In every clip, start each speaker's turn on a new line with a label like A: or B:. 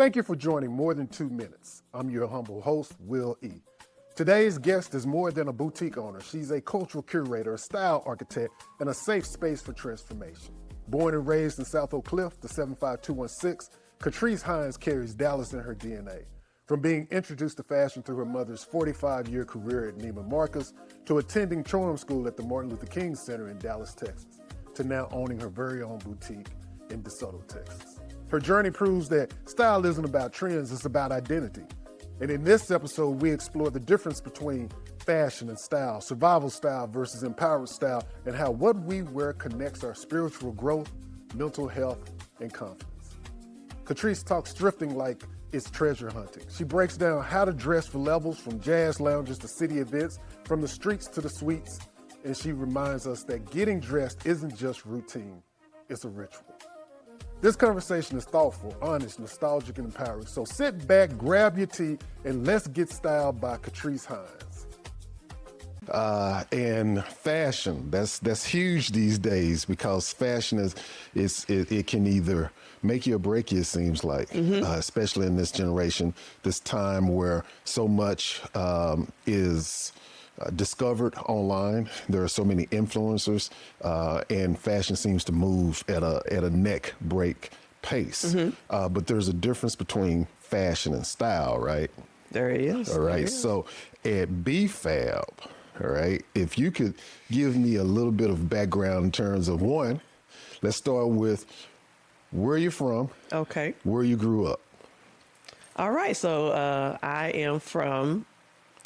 A: Thank you for joining More Than 2 Minutes. I'm your humble host, Will E. Today's guest is more than a boutique owner. She's a cultural curator, a style architect, and a safe space for transformation. Born and raised in South Oak Cliff, the 75216, Catrice Hines carries Dallas in her DNA. From being introduced to fashion through her mother's 45-year career at Neiman Marcus, to attending Chorum School at the Martin Luther King Center in Dallas, Texas, to now owning her very own boutique in DeSoto, Texas. Her journey proves that style isn't about trends, it's about identity. And in this episode, we explore the difference between fashion and style, survival style versus empowered style, and how what we wear connects our spiritual growth, mental health, and confidence. Catrice talks thrifting like it's treasure hunting. She breaks down how to dress for levels, from jazz lounges to city events, from the streets to the suites, and she reminds us that getting dressed isn't just routine, it's a ritual. This conversation is thoughtful, honest, nostalgic, and empowering. So sit back, grab your tea, and let's get styled by Catrice Hines. And fashion, that's huge these days, because fashion it can either make you or break you, it seems like, especially in this generation, this time where so much is discovered online. There are so many influencers, and fashion seems to move at a neck break pace. But there's a difference between fashion and style, right?
B: There is.
A: All right. So at BFAB, all right, if you could give me a little bit of background in terms of, one, let's start with where you're from.
B: Okay.
A: Where you grew up.
B: All right. So I am from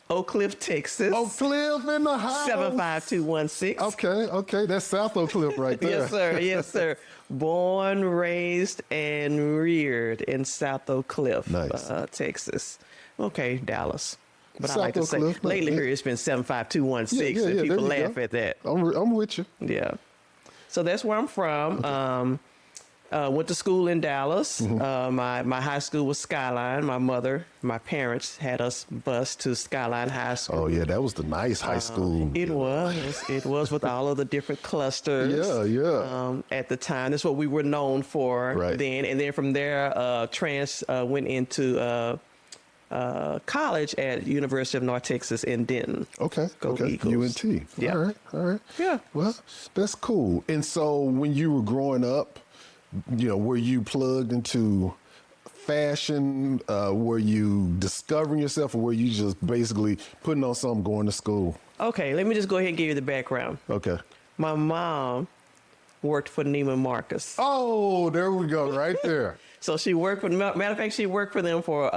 B: Oak Cliff, Texas.
A: Oak Cliff in the house.
B: 75216.
A: Okay. That's South Oak Cliff right there.
B: Yes, sir. Born, raised, and reared in South Oak Cliff,
A: nice.
B: Texas. Okay, Dallas. But
A: South
B: I like to
A: Oak
B: say,
A: Cliff,
B: lately here it's been 75216, and people laugh at that.
A: I'm with you.
B: Yeah. So that's where I'm from. Okay. Went to school in Dallas. My high school was Skyline. My parents had us bused to Skyline High School.
A: Oh yeah, that was the nice high school.
B: It was with all of the different clusters.
A: Yeah.
B: At the time, that's what we were known for then. And then from there, went into college at University of North Texas in Denton.
A: Okay.
B: Eagles.
A: UNT.
B: Yeah.
A: All right.
B: Yeah.
A: Well, that's cool. And so when you were growing up, were you plugged into fashion? Were you discovering yourself, or were you just basically putting on something, going to school?
B: Okay, let me just go ahead and give you the background.
A: Okay.
B: My mom worked for Neiman Marcus.
A: Oh, there we go, right there.
B: So she worked for, matter of fact, she worked for them for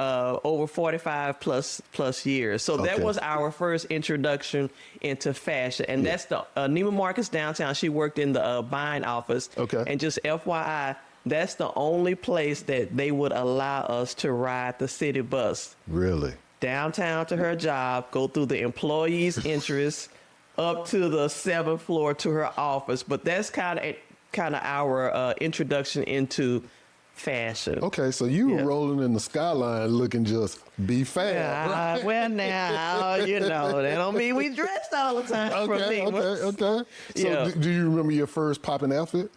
B: over 45 plus years. So that was our first introduction into fashion. And that's the Neiman Marcus downtown. She worked in the buying office.
A: Okay.
B: And just FYI, that's the only place that they would allow us to ride the city bus.
A: Really?
B: Downtown to her job, go through the employees' interest, up to the 7th floor to her office. But that's kind of our introduction into fashion.
A: Okay, so you were rolling in the Skyline looking just BFAB.
B: Yeah, right? Well, now, that don't mean we dressed all the time.
A: Okay. So do you remember your first popping outfit?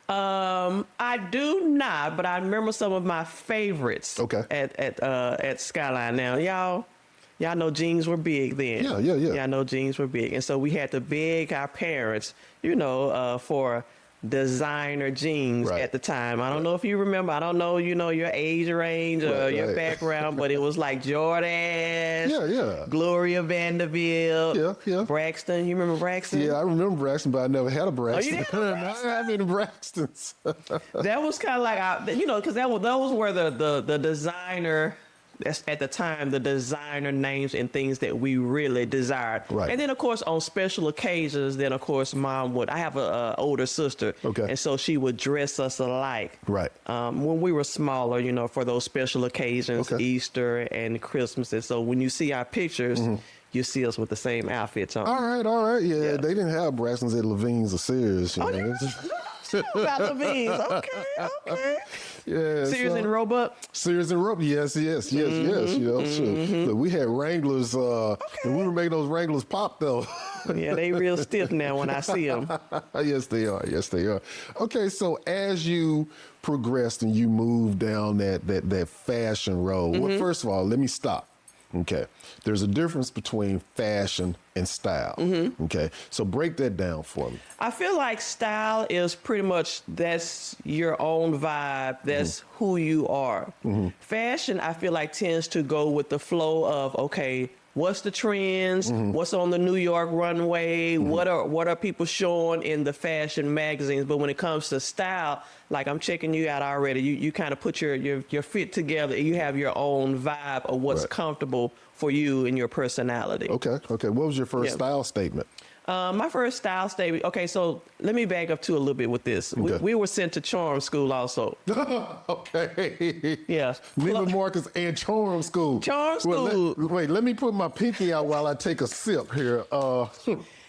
B: I do not, but I remember some of my favorites.
A: Okay.
B: At Skyline. Now, y'all know jeans were big then.
A: Yeah.
B: Y'all know jeans were big, and so we had to beg our parents, for designer jeans at the time. I don't know if you remember. I don't know, your age range or your background, but it was like Jordan.
A: Yeah.
B: Gloria Vanderbilt.
A: Yeah.
B: Braxton. You remember Braxton?
A: Yeah, I remember Braxton, but I never had a Braxton.
B: Oh, you didn't have
A: I have any Braxtons.
B: That was kind of like, because those were the designer. That's at the time the designer names and things that we really desired.
A: Right.
B: And then of course on special occasions, Mom would. I have an older sister.
A: Okay.
B: And so she would dress us alike.
A: Right.
B: When we were smaller, for those special occasions,
A: Okay.
B: Easter and Christmas. And so when you see our pictures, you see us with the same outfits on.
A: All right. Yeah, they didn't have Braxtons at Levine's or Sears.
B: About the beans. Okay.
A: Yeah.
B: Sears and Roebuck.
A: Sears and Roebuck. Yes. Sure. Look, we had Wranglers, and we were making those Wranglers pop though.
B: Yeah, they real stiff now when I see them.
A: Yes, they are. Okay, so as you progressed and you moved down that fashion road? Well, first of all, let me stop. Okay. There's a difference between fashion and style. Okay. So break that down for me.
B: I feel like style is pretty much that's your own vibe. That's who you are. Fashion, I feel like, tends to go with the flow of, okay, what's the trends? What's on the New York runway? What are people showing in the fashion magazines? But when it comes to style, like I'm checking you out already. You kind of put your fit together. You have your own vibe of what's comfortable for you and your personality.
A: Okay. Okay. What was your first style statement?
B: My first style statement. Okay, so let me back up to a little bit with this.
A: Okay.
B: We were sent to charm school also.
A: Okay.
B: Yeah.
A: Neiman Marcus and charm school.
B: Charm school.
A: Well, let me put my pinky out while I take a sip here.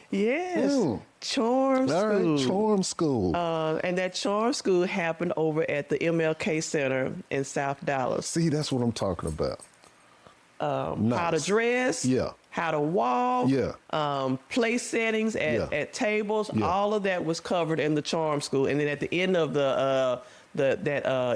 B: Yes. Charm school.
A: All right, charm school.
B: And that charm school happened over at the MLK Center in South Dallas.
A: See, that's what I'm talking about.
B: How to dress.
A: Yeah.
B: How to walk.
A: Yeah.
B: Place settings at tables.
A: Yeah.
B: All of that was covered in the charm school. And then at the end of that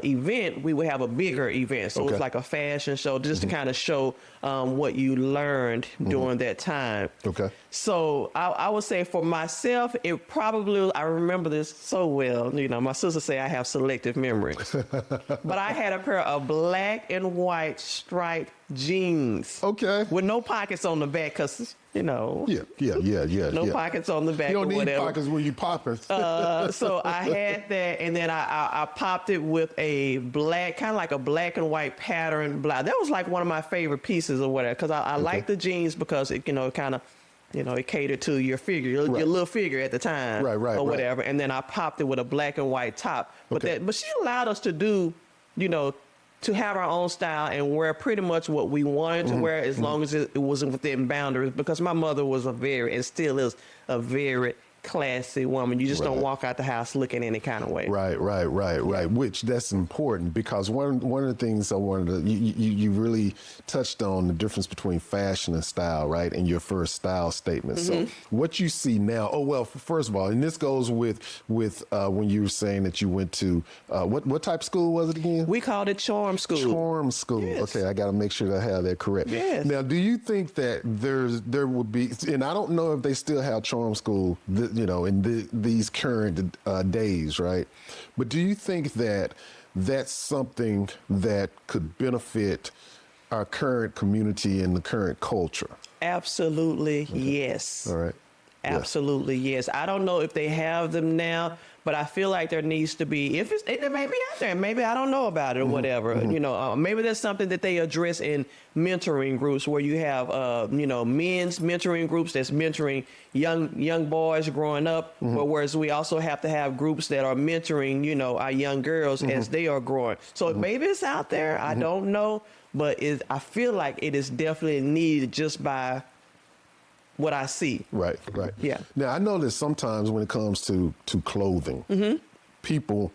B: event, we would have a bigger event. So it's like a fashion show just to kind of show what you learned during that time. Okay. So I would say for myself, it probably, I remember this so well. You know, my sister say I have selective memory. But I had a pair of black and white striped jeans. Okay. With no pockets on the back because, you know. No pockets on the back or whatever.
A: You don't need pockets when you popping.
B: So I had that, and then I popped it with a black, kind of like a black and white pattern blouse. That was like one of my favorite pieces or whatever, because I like the jeans because it, kind of, it catered to your figure, your little figure at the time, or whatever. And then I popped it with a black and white top. But she allowed us to do, to have our own style and wear pretty much what we wanted to wear, as long as it wasn't within boundaries, because my mother was and still is a very classy woman. You just don't walk out the house looking any kind of way.
A: Right. Which that's important, because one of the things I wanted to, you really touched on the difference between fashion and style, right? In your first style statement. So what you see now, first of all, and this goes with when you were saying that you went to, what type of school was it again?
B: We called it charm school.
A: Charm school. Yes. Okay, I got to make sure that I have that correct.
B: Yes.
A: Now, do you think that there would be, and I don't know if they still have charm school, in these current days, right? But do you think that that's something that could benefit our current community and the current culture?
B: Absolutely, yes.
A: All right.
B: Absolutely, yes. I don't know if they have them now, but I feel like there needs to be, it may be out there, maybe I don't know about it or whatever, maybe there's something that they address in mentoring groups where you have, men's mentoring groups that's mentoring young boys growing up, whereas we also have to have groups that are mentoring, our young girls as they are growing. So maybe it's out there, I don't know, but I feel like it is definitely needed just by what I see. Right.
A: Yeah. Now, I know that sometimes when it comes to clothing, people,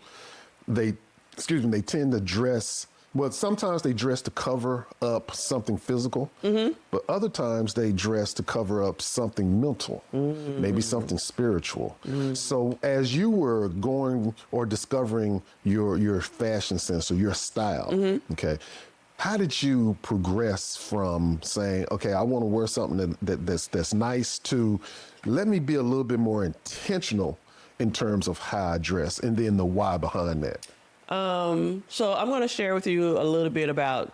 A: they tend to dress, sometimes they dress to cover up something physical, but other times they dress to cover up something mental, maybe something spiritual. So as you were going or discovering your fashion sense or your style, okay, how did you progress from saying, okay, I want to wear something that's nice, to let me be a little bit more intentional in terms of how I dress, and then the why behind that?
B: So I'm going to share with you a little bit about,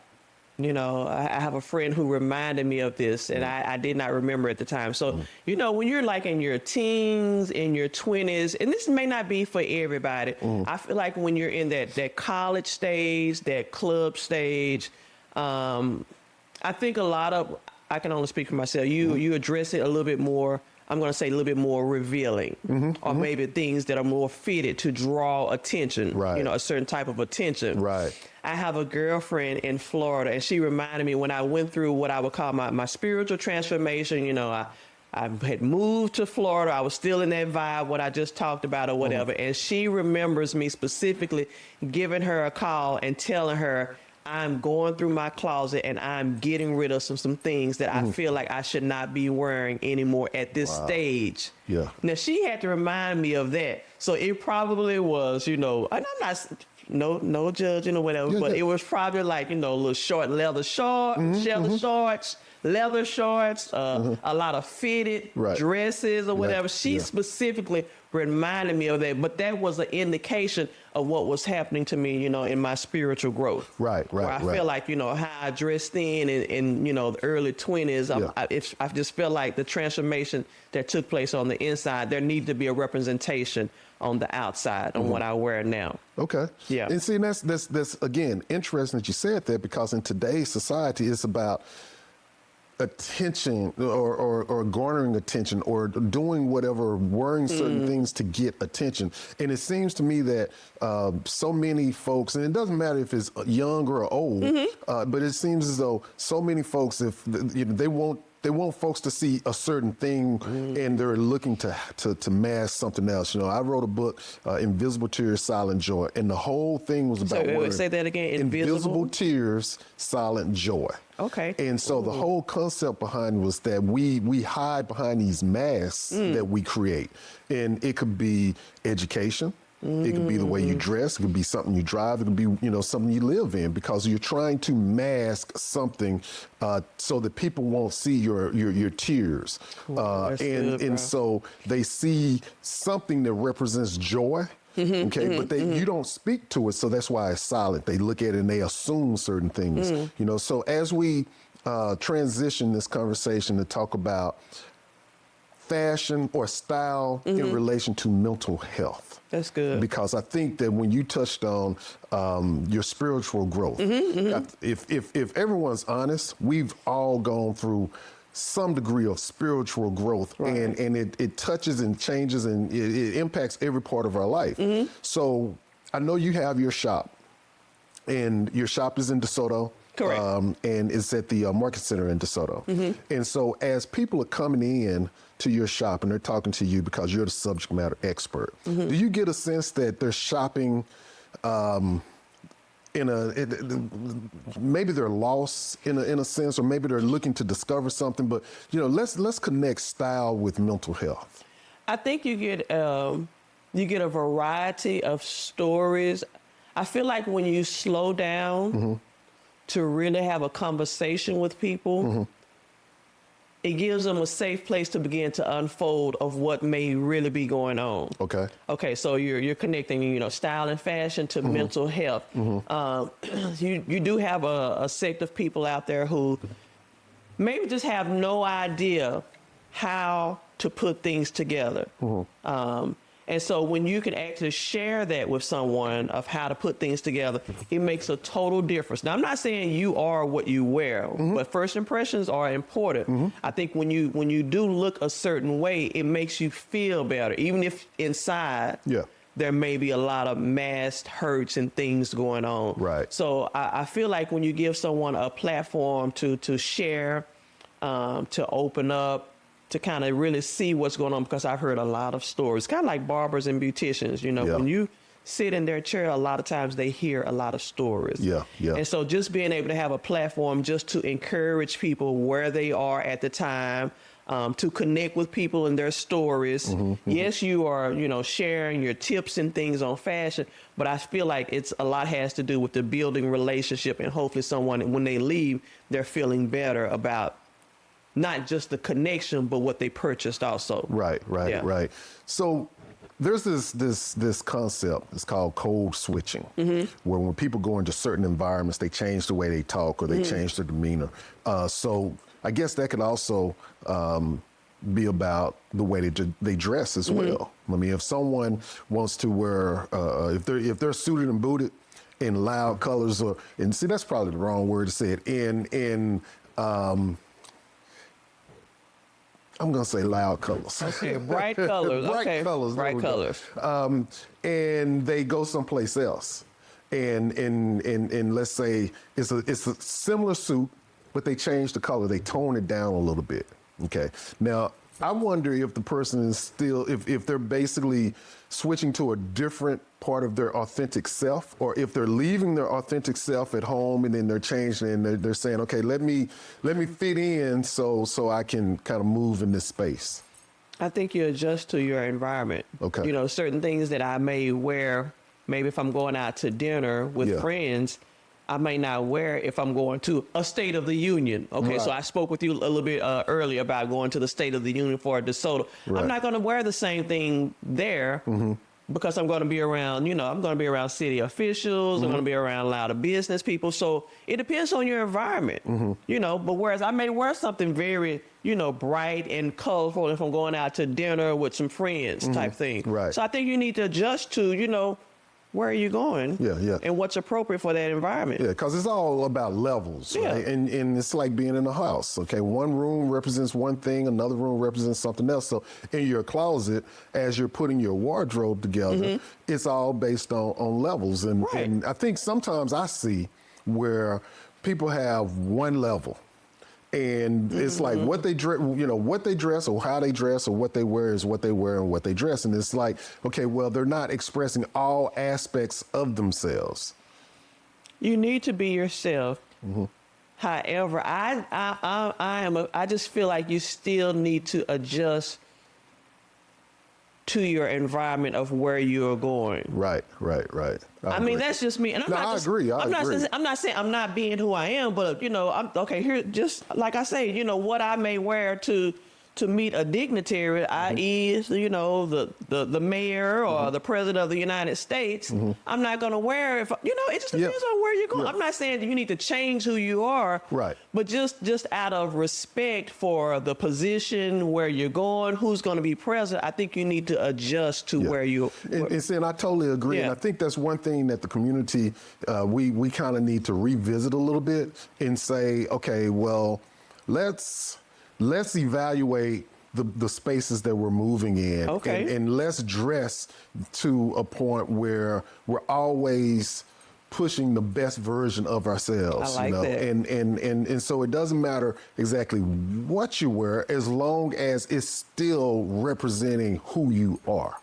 B: I have a friend who reminded me of this, and I did not remember at the time. So, when you're like in your teens, in your 20s, and this may not be for everybody, I feel like when you're in that college stage, that club stage, I think I can only speak for myself, you address it a little bit more, I'm going to say a little bit more revealing, or maybe things that are more fitted to draw attention, a certain type of attention. Right. I have a girlfriend in Florida, and she reminded me when I went through what I would call my spiritual transformation, I had moved to Florida. I was still in that vibe, what I just talked about or whatever. And she remembers me specifically giving her a call and telling her, I'm going through my closet and I'm getting rid of some things that I feel like I should not be wearing anymore at this stage.
A: Yeah.
B: Now she had to remind me of that. So it probably was, and I'm not no judging or whatever, but it was probably like, little short leather shorts, leather shorts, a lot of fitted dresses or whatever. She specifically reminded me of that, but that was an indication of what was happening to me, in my spiritual growth.
A: Right.
B: Where I feel like, how I dressed in the early 20s, I just feel like the transformation that took place on the inside, there needed to be a representation on the outside on what I wear now.
A: Okay.
B: Yeah.
A: And see, that's again, interesting that you said that, because in today's society, it's about attention or garnering attention or doing whatever, wearing certain things to get attention. And it seems to me that so many folks, and it doesn't matter if it's young or old, but it seems as though so many folks, if they want folks to see a certain thing and they're looking to mask something else. I wrote a book, Invisible Tears, Silent Joy, and the whole thing was about
B: say that again.
A: Invisible Tears, Silent Joy.
B: Okay.
A: And so the whole concept behind was that we hide behind these masks that we create. And it could be education. It could be the way you dress. It could be something you drive. It could be, something you live in, because you're trying to mask something so that people won't see your tears. And so they see something that represents joy. Okay, but you don't speak to it, so that's why it's silent. They look at it and they assume certain things. So as we transition this conversation to talk about fashion or style in relation to mental health.
B: That's good.
A: Because I think that when you touched on your spiritual growth, if everyone's honest, we've all gone through some degree of spiritual growth, and it touches and changes and it impacts every part of our life. So I know you have your shop, and your shop is in DeSoto.
B: Correct.
A: And it's at the Market Center in DeSoto. And so as people are coming in to your shop and they're talking to you because you're the subject matter expert, do you get a sense that they're shopping maybe they're lost in a sense, or maybe they're looking to discover something, but let's connect style with mental health.
B: I think you get a variety of stories. I feel like when you slow down to really have a conversation with people, it gives them a safe place to begin to unfold of what may really be going on. Okay, so you're connecting, style and fashion to mental health. You do have a sect of people out there who maybe just have no idea how to put things together. And so when you can actually share that with someone of how to put things together, it makes a total difference. Now, I'm not saying you are what you wear, but first impressions are important. I think when you do look a certain way, it makes you feel better, even if inside there may be a lot of masked hurts and things going on.
A: Right.
B: So I feel like when you give someone a platform to share, to open up, to kind of really see what's going on, because I've heard a lot of stories, kind of like barbers and beauticians, when you sit in their chair, a lot of times they hear a lot of stories. And so just being able to have a platform just to encourage people where they are at the time, to connect with people and their stories. Yes, you are, sharing your tips and things on fashion, but I feel like a lot has to do with the building relationship, and hopefully someone, when they leave, they're feeling better about not just the connection, but what they purchased also. Right.
A: So there's this concept, it's called code switching, where when people go into certain environments, they change the way they talk or they change their demeanor. So I guess that could also be about the way they dress as well. I mean, if someone wants to wear, if they're suited and booted in loud colors, and see, that's probably the wrong word to say it, I'm going to say loud colors.
B: Okay, bright colors.
A: Bright colors.
B: Bright colors.
A: And they go someplace else. And let's say it's a similar suit, but they change the color. They tone it down a little bit. Okay. Now, I wonder if the person is still, if they're basically switching to a different part of their authentic self, or if they're leaving their authentic self at home and then they're changing and they're saying, okay, let me fit in so I can kind of move in this space.
B: I think you adjust to your environment.
A: Okay.
B: You know, certain things that I may wear, maybe if I'm going out to dinner with friends, I may not wear if I'm going to a State of the Union. Okay, right. So I spoke with you a little bit earlier about going to the State of the Union for a DeSoto. Right. I'm not going to wear the same thing there because I'm going to be around, you know, I'm going to be around city officials. I'm going to be around a lot of business people. So it depends on your environment, you know, but whereas I may wear something very, you know, bright and colorful if I'm going out to dinner with some friends type thing.
A: Right.
B: So I think you need to adjust to, you know, where are you going?
A: Yeah.
B: And what's appropriate for that environment?
A: Yeah, because it's all about levels, right? And it's like being in a house, okay? One room represents one thing, another room represents something else. So in your closet, as you're putting your wardrobe together, it's all based on levels. And I think sometimes I see where people have one level. And it's like what they dress, you know, what they dress or how they dress or what they wear is what they wear and what they dress. And it's like, okay, well, they're not expressing all aspects of themselves.
B: You need to be yourself. However, I just feel like you still need to adjust to your environment of where you're going.
A: Right.
B: I mean, that's just me. And
A: I agree.
B: I'm not saying I'm not being who I am, but you know, I'm okay here. Just like I say, you know, what I may wear to meet a dignitary, i.e., you know, the mayor or the president of the United States, I'm not going to wear if, you know, it just depends on where you're going. I'm not saying that you need to change who you are, but just out of respect for the position, where you're going, who's going to be present, I think you need to adjust to where you.
A: And I totally agree. And I think that's one thing that the community, we kind of need to revisit a little bit and say, okay, well, let's evaluate the spaces that we're moving in, and let's dress to a point where we're always pushing the best version of ourselves.
B: I like that.
A: And so it doesn't matter exactly what you wear as long as it's still representing who you are.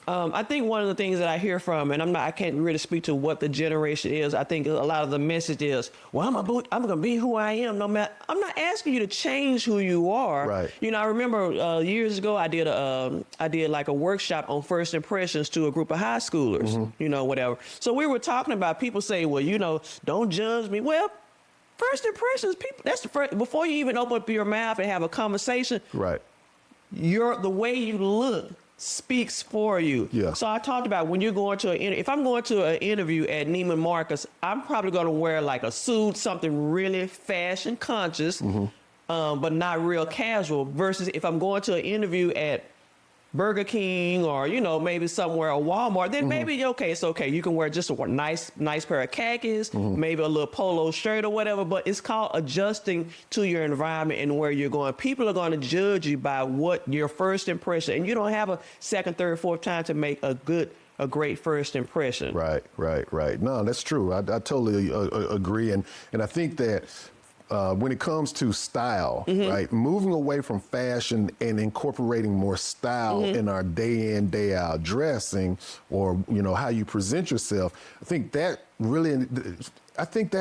B: I think one of the things that I hear from, and I can't really speak to what the generation is. I think a lot of the message is, well, I'm going to be who I am. No matter, I'm not asking you to change who you are.
A: Right.
B: You know, I remember years ago, I did like a workshop on first impressions to a group of high schoolers, you know, whatever. So we were talking about, people say, well, you know, don't judge me. Well, first impressions, people, that's the first, before you even open up your mouth and have a conversation.
A: Right.
B: The way you look speaks for you.
A: Yeah.
B: So I talked about when you're going to if I'm going to an interview at Neiman Marcus, I'm probably going to wear like a suit, something really fashion conscious, but not real casual, versus if I'm going to an interview at Burger King or, you know, maybe somewhere, a Walmart, then maybe, okay, it's okay. You can wear just a nice pair of khakis, maybe a little polo shirt or whatever, but it's called adjusting to your environment and where you're going. People are going to judge you by what your first impression, and you don't have a second, third, fourth time to make a great first impression. Right.
A: No, that's true. I totally agree. And I think that when it comes to style, right, moving away from fashion and incorporating more style in our day in, day out dressing, or, you know, how you present yourself, I think that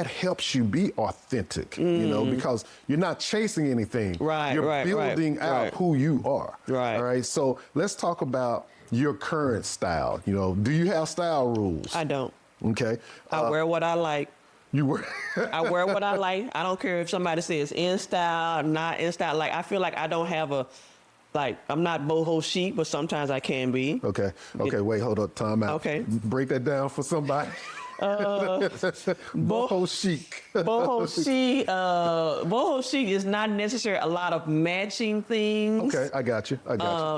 A: helps you be authentic, you know, because you're not chasing anything. You're building out who you are. All right. So let's talk about your current style. You know, do you have style rules?
B: I don't.
A: Okay.
B: I wear what I like.
A: I
B: wear what I like. I don't care if somebody says in style or not in style. Like, I feel like I don't have I'm not boho chic, but sometimes I can be. Okay,
A: wait, hold up, time out.
B: Okay.
A: Break that down for somebody. Boho chic.
B: Boho chic is not necessarily a lot of matching things.
A: Okay, I got you.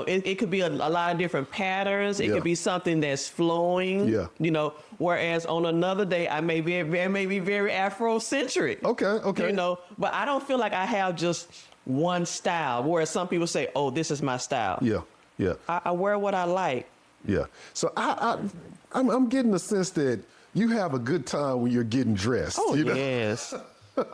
B: It could be a lot of different patterns. It could be something that's flowing. You know, whereas on another day I may be very Afrocentric. Okay. You know, but I don't feel like I have just one style. Whereas some people say, "Oh, this is my style." Yeah. I wear what I like.
A: Yeah. So I'm getting the sense that you have a good time when you're getting dressed.
B: Oh,
A: you know?
B: yes.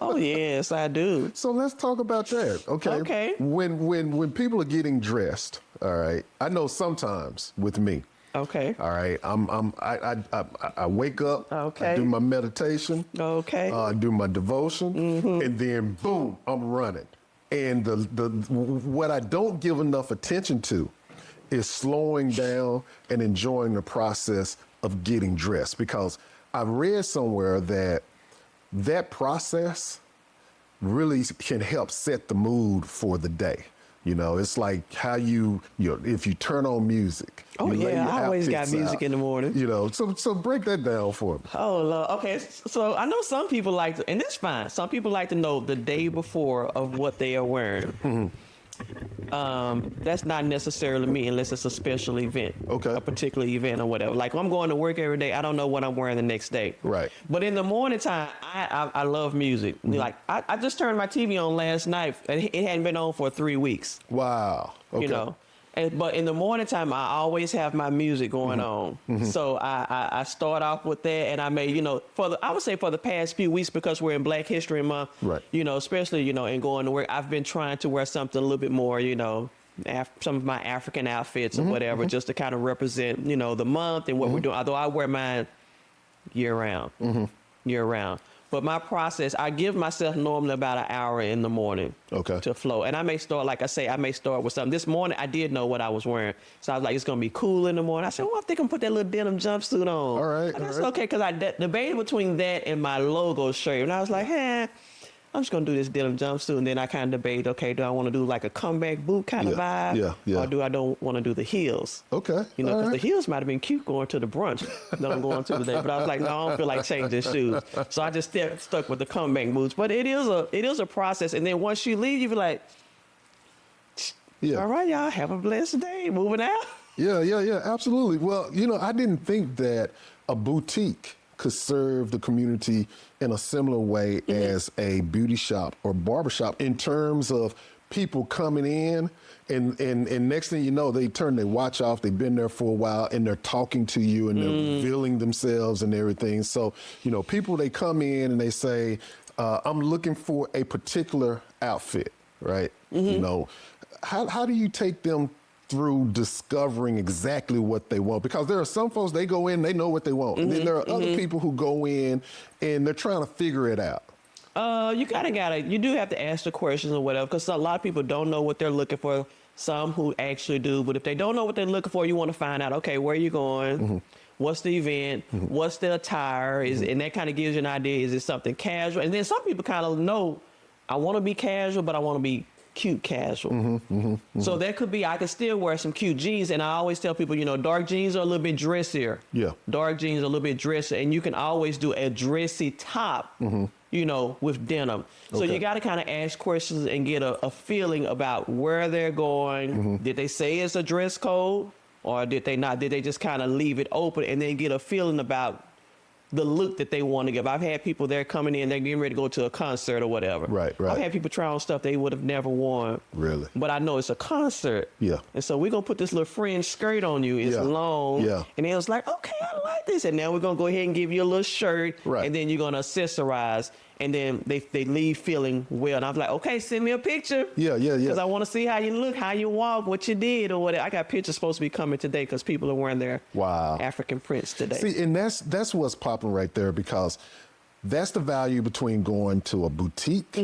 B: Oh yes, I do.
A: So let's talk about that. Okay.
B: Okay.
A: When people are getting dressed, all right. I know sometimes with me.
B: Okay.
A: All right. I wake up.
B: Okay.
A: I do my meditation.
B: Okay.
A: I do my devotion, and then boom, I'm running. And what I don't give enough attention to is slowing down and enjoying the process of getting dressed, because I read somewhere that process really can help set the mood for the day. It's like how if you turn on music.
B: Oh
A: you lay
B: yeah,
A: your
B: I always got
A: outfits
B: music
A: out,
B: in the morning.
A: So break that down for me.
B: Oh Lord. Okay, so I know some people like to, and that's fine. Some people like to know the day before of what they are wearing. That's not necessarily me unless it's a special event.
A: Okay.
B: A particular event or whatever. Like I'm going to work every day, I don't know what I'm wearing the next day.
A: Right.
B: But in the morning time, I love music. Like I just turned my TV on last night and it hadn't been on for 3 weeks.
A: Wow. Okay.
B: But in the morning time, I always have my music going on. So I start off with that, and I may, I would say for the past few weeks, because we're in Black History Month,
A: right.
B: Especially, and going to work, I've been trying to wear something a little bit more, some of my African outfits or whatever, just to kind of represent, the month and what we're doing. Although I wear mine year round. But my process, I give myself normally about an hour in the morning to flow. And I may start, like I say, with something. This morning, I did know what I was wearing. So I was like, it's going to be cool in the morning. I said, I think I'm going to put that little denim jumpsuit on.
A: All right.
B: That's okay, because I debated between that and my logo shirt. And I was like, I'm just going to do this denim jumpsuit. And then I kind of debated, okay, do I want to do like a comeback boot kind of vibe?
A: Yeah.
B: Or do I don't want to do the heels?
A: Okay.
B: Because the heels might have been cute going to the brunch that I'm going to today. But I was like, no, I don't feel like changing shoes. So I just stuck with the comeback boots. But it is a process. And then once you leave, you be like, all right, y'all, have a blessed day. Moving out.
A: Yeah, absolutely. Well, I didn't think that a boutique could serve the community in a similar way as a beauty shop or barbershop, in terms of people coming in and next thing you know, they turn their watch off, they've been there for a while, and they're talking to you and they're revealing themselves and everything. So, people, they come in and they say, I'm looking for a particular outfit, right? How do you take them through discovering exactly what they want? Because there are some folks, they go in, they know what they want. And then there are other people who go in and they're trying to figure it out.
B: You do have to ask the questions or whatever, because a lot of people don't know what they're looking for. Some who actually do, but if they don't know what they're looking for, you want to find out, okay, where are you going? What's the event? What's the attire? And that kind of gives you an idea. Is it something casual? And then some people kind of know, I want to be casual, but I want to be cute casual. So that could be, I could still wear some cute jeans. And I always tell people, dark jeans are a little bit dressier.
A: Yeah.
B: Dark jeans are a little bit dressier. And you can always do a dressy top, with denim. So you got to kind of ask questions and get a feeling about where they're going. Did they say it's a dress code, or did they not? Did they just kind of leave it open and then get a feeling about the look that they want to give? I've had people there coming in, they're getting ready to go to a concert or whatever.
A: Right.
B: I've had people try on stuff they would have never worn.
A: Really?
B: But I know it's a concert.
A: Yeah.
B: And so we're going to put this little fringe skirt on you. It's long.
A: Yeah.
B: And it was like, okay, I like this. And now we're going to go ahead and give you a little shirt.
A: Right.
B: And then you're going to accessorize. And then they leave feeling well. And I'm like, okay, send me a picture.
A: Yeah.
B: Because I want to see how you look, how you walk, what you did or whatever. I got pictures supposed to be coming today because people are wearing their African prints today.
A: See, and that's what's popping right there, because that's the value between going to a boutique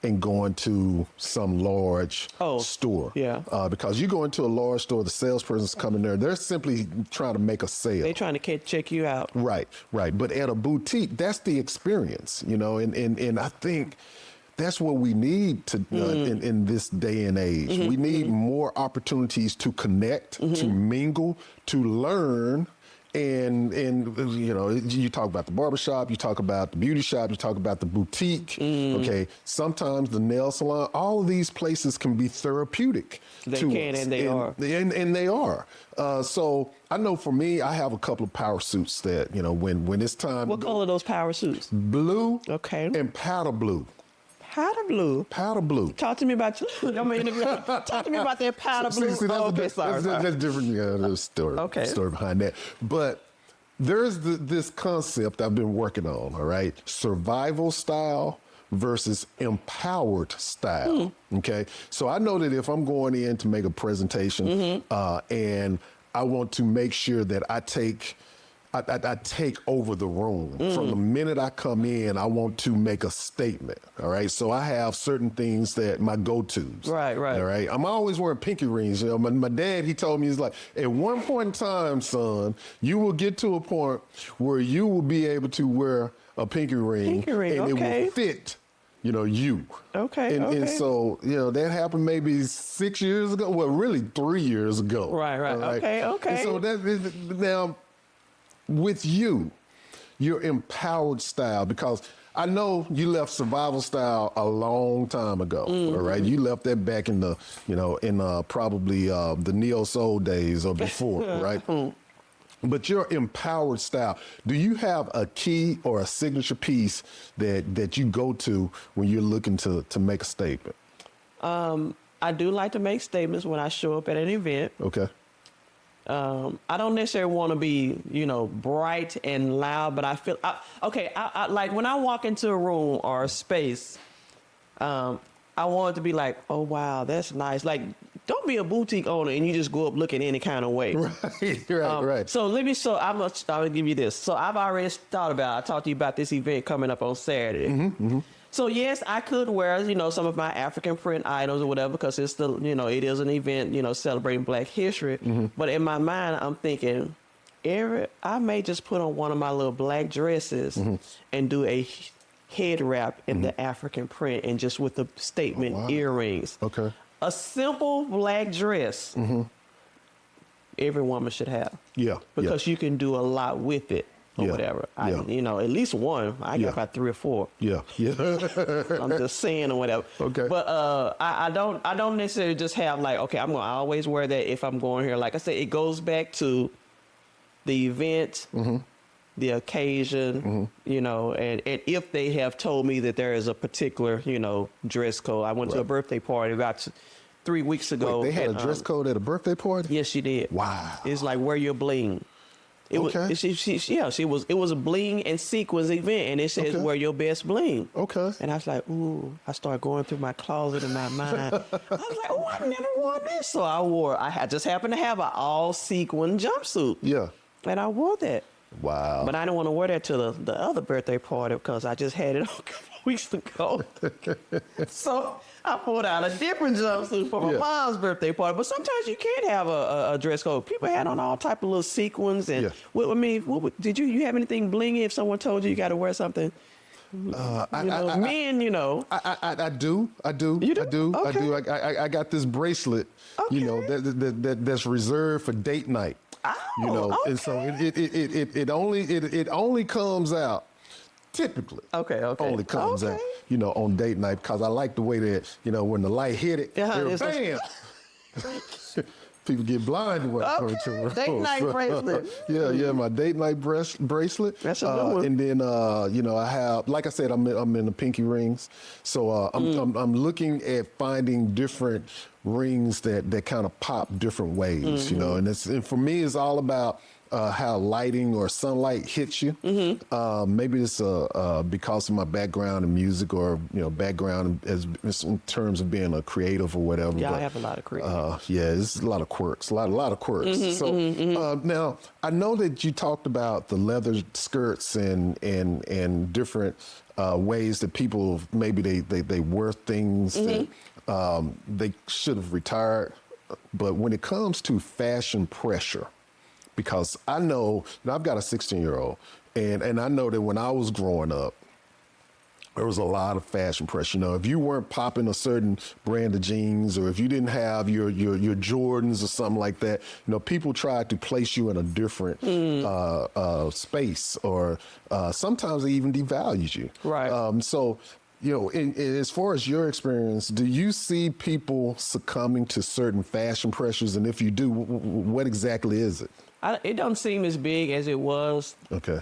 A: and going to some large store.
B: Yeah.
A: Because you go into a large store, the salesperson's coming there, they're simply trying to make a sale.
B: They're trying to check you out.
A: Right. But at a boutique, that's the experience, and I think that's what we need to in this day and age. We need more opportunities to connect, to mingle, to learn. And you talk about the barbershop, you talk about the beauty shop, you talk about the boutique. Okay, sometimes the nail salon. All of these places can be therapeutic.
B: They can, and they are.
A: And they are. So I know for me, I have a couple of power suits that when it's time.
B: What color are those power suits?
A: Blue.
B: Okay.
A: And powder blue.
B: Powder blue.
A: Powder blue.
B: Talk to me about talk to me about that powder blue.
A: That's different. There's a story behind that. But there's this concept I've been working on. All right, survival style versus empowered style. Okay. So I know that if I'm going in to make a presentation and I want to make sure that I take over the room. From the minute I come in, I want to make a statement. All right. So I have certain things that my go-tos.
B: Right.
A: All right. I'm always wearing pinky rings. You know, my dad, he told me, he's like, at one point in time, son, you will get to a point where you will be able to wear a pinky ring, and it will fit, you know, you.
B: Okay.
A: And so, you know, that happened maybe 6 years ago. Well, really 3 years ago.
B: Right. Okay.
A: And so now, with you, your empowered style, because I know you left survival style a long time ago, all right? You left that back in the, you know, in probably the neo soul days or before, right? But your empowered style, do you have a key or a signature piece that you go to when you're looking to make a statement?
B: I do like to make statements when I show up at an event.
A: Okay.
B: I don't necessarily want to be, you know, bright and loud, but I feel, I like when I walk into a room or a space, I want it to be like, oh, wow, that's nice. Like, don't be a boutique owner and you just go up looking any kind of way.
A: Right.
B: So I'll give you this. So I've already thought about, I talked to you about this event coming up on Saturday. So yes, I could wear, you know, some of my African print items or whatever, because it's the, you know, it is an event, you know, celebrating Black history. But in my mind, I'm thinking, I may just put on one of my little black dresses and do a head wrap in the African print and just with the statement earrings.
A: Okay.
B: A simple black dress, every woman should have.
A: Yeah.
B: Because you can do a lot with it. Or whatever. You know, at least one. I got about 3 or 4.
A: Yeah.
B: I'm just saying or whatever.
A: Okay.
B: But I don't necessarily just have like, okay, I'm gonna always wear that if I'm going here. Like I said, it goes back to the event, the occasion, you know, and if they have told me that there is a particular, you know, dress code. I went to a birthday party about 3 weeks ago.
A: Wait, they had a dress code at a birthday party?
B: Yes, she did.
A: Wow.
B: It's like wear your bling. It was a bling and sequins event, and it says wear your best bling.
A: Okay.
B: And I was like, ooh, I started going through my closet in my mind. I was like, oh, I've never worn this. So I just happened to have an all sequin jumpsuit.
A: Yeah.
B: And I wore that.
A: Wow.
B: But I didn't want to wear that to the other birthday party because I just had it a couple weeks ago. So I pulled out a different jumpsuit for my mom's birthday party. But sometimes you can't have a dress code. People had on all type of little sequins. And did you have anything blingy if someone told you got to wear something? Men, you know.
A: I do.
B: You do?
A: I do.
B: Okay.
A: I do. I got this bracelet, you know, that's reserved for date night. You know, and so it only comes out typically. Only comes out, you know, on date night, because I like the way that, you know, when the light hit it, bam. People get blinded when I come to a
B: date night bracelet.
A: Yeah, my date night bracelet.
B: That's a good one.
A: And then, you know, I have, like I said, I'm in the pinky rings. So I'm looking at finding different rings that kind of pop different ways, you know. And for me, it's all about how lighting or sunlight hits you. Maybe it's because of my background in music, or, you know, background as in terms of being a creative or whatever.
B: Yeah, I have a lot of creative.
A: Yeah, it's a lot of quirks, a lot of quirks. Now, I know that you talked about the leather skirts and different ways that people maybe they wear things that they should have retired. But when it comes to fashion pressure, because I know, I've got a 16-year-old, and I know that when I was growing up, there was a lot of fashion pressure. You know, if you weren't popping a certain brand of jeans, or if you didn't have your Jordans or something like that, you know, people tried to place you in a different space, or sometimes they even devalued you.
B: Right.
A: So, you know, as far as your experience, do you see people succumbing to certain fashion pressures? And if you do, what exactly is it?
B: It doesn't seem as big as it was.
A: Okay,